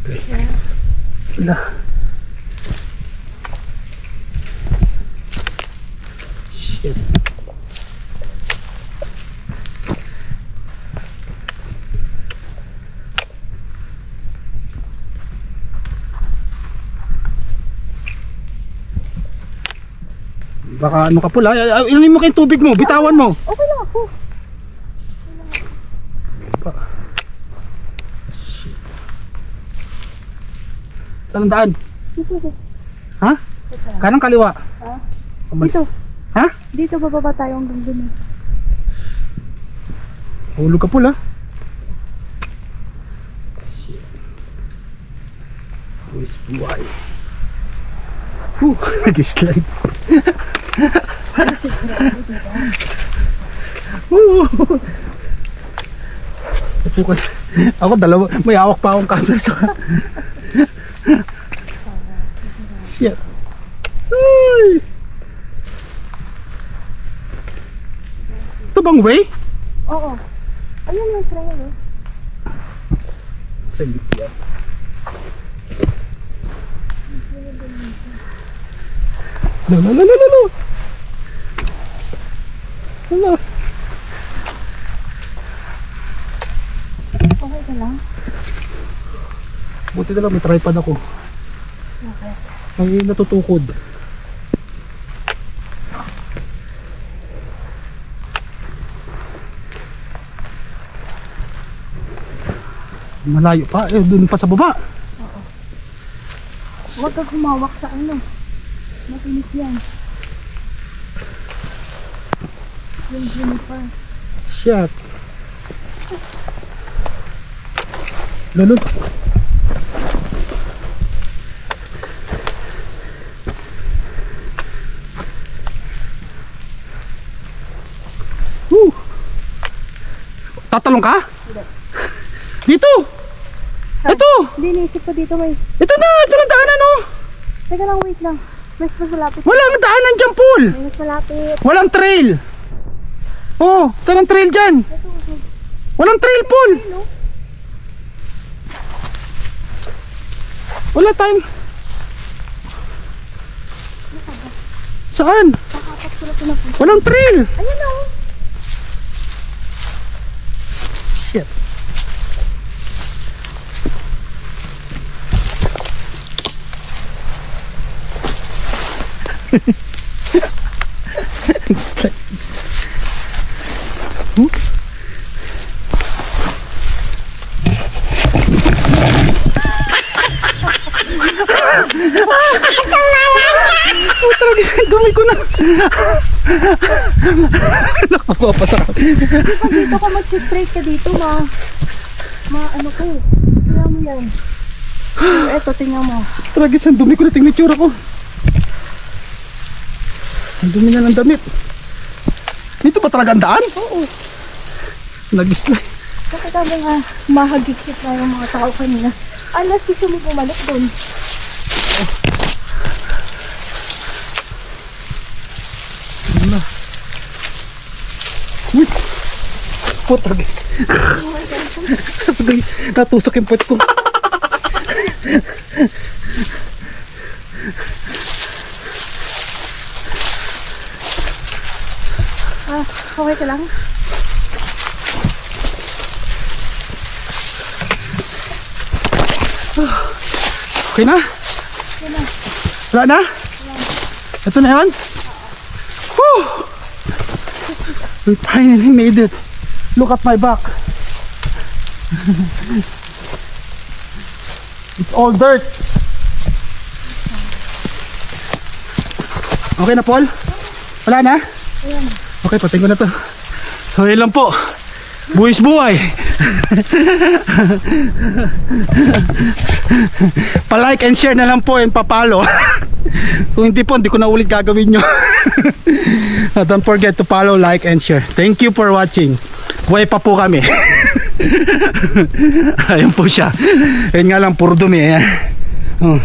Okay. Wala. Shit. Baka ano ka pula. Inunin mo kayong tubig mo. Bitawan mo. Okay lang ako. Saan ang daan? Dito. Ha? Kanang kaliwa? Ha? Dito. Ha? Dito bababa tayo hanggang dun eh. Hulog ka pula. Where's buhay? Nag-slide. Ako dalawa, may hawak pa akong camera sa shit. Ay! Ito bang way? Oo. Ayun yung trail eh. Sa likya. No. Hello. Okay ka lang? Buti na lang may tripod ako. Okay. May natutukod. Malayo pa, doon pa sa baba. Oo. Huwag kang humawak sa ano. Matinit yan. Yung juniper. Shit. Lalo. Tatalong ka? Hindi. Dito! Saan? Ito! Hindi, naisip ko dito may. Ito na! Ito na daanan oh! Teka lang, wait lang. Mas malapit. Walang daanan dyan, Paul! Mas malapit. Walang trail! Oh, saan ang trail dyan? Ito. Walang trail, Paul! Ano? Wala tayong... Saan? Nakapak sila pinapunta. Walang trail! Ayun na oh. Shit. It's like... Dumi ko na. Nakapapasak. Pag dito ka mag-straight ka dito, ano ko. Tingnan mo yan. Eto, tingnan mo. Tragis, ang dumi ko na. Tingnan tsura ko. Ang dumi na ng damit. Dito ba talaga ang daan? Oo. Nag-slide. Bakit kami nga mahagikit na yung mga tao kanina? Alas, gusto mo bumalik doon. Wala. Uy! Puta guys. Natusok yung puwet ko. Okay ka lang? Okay na? Yan na. Wala na? Ito na yan? Whew! We finally made it. Look at my back. It's all dirt. Okay na, Paul? Wala na? Ayan. Okay, pating ko na to. So, yun lang po. Buwis buhay. Pa-like and share na lang po and pa-follow. Kung hindi po, hindi ko na ulit gagawin nyo. Don't forget to follow, like, and share. Thank you for watching. Buhay pa po kami. Ayun po siya. Ayun nga lang, puro dumi. Oh.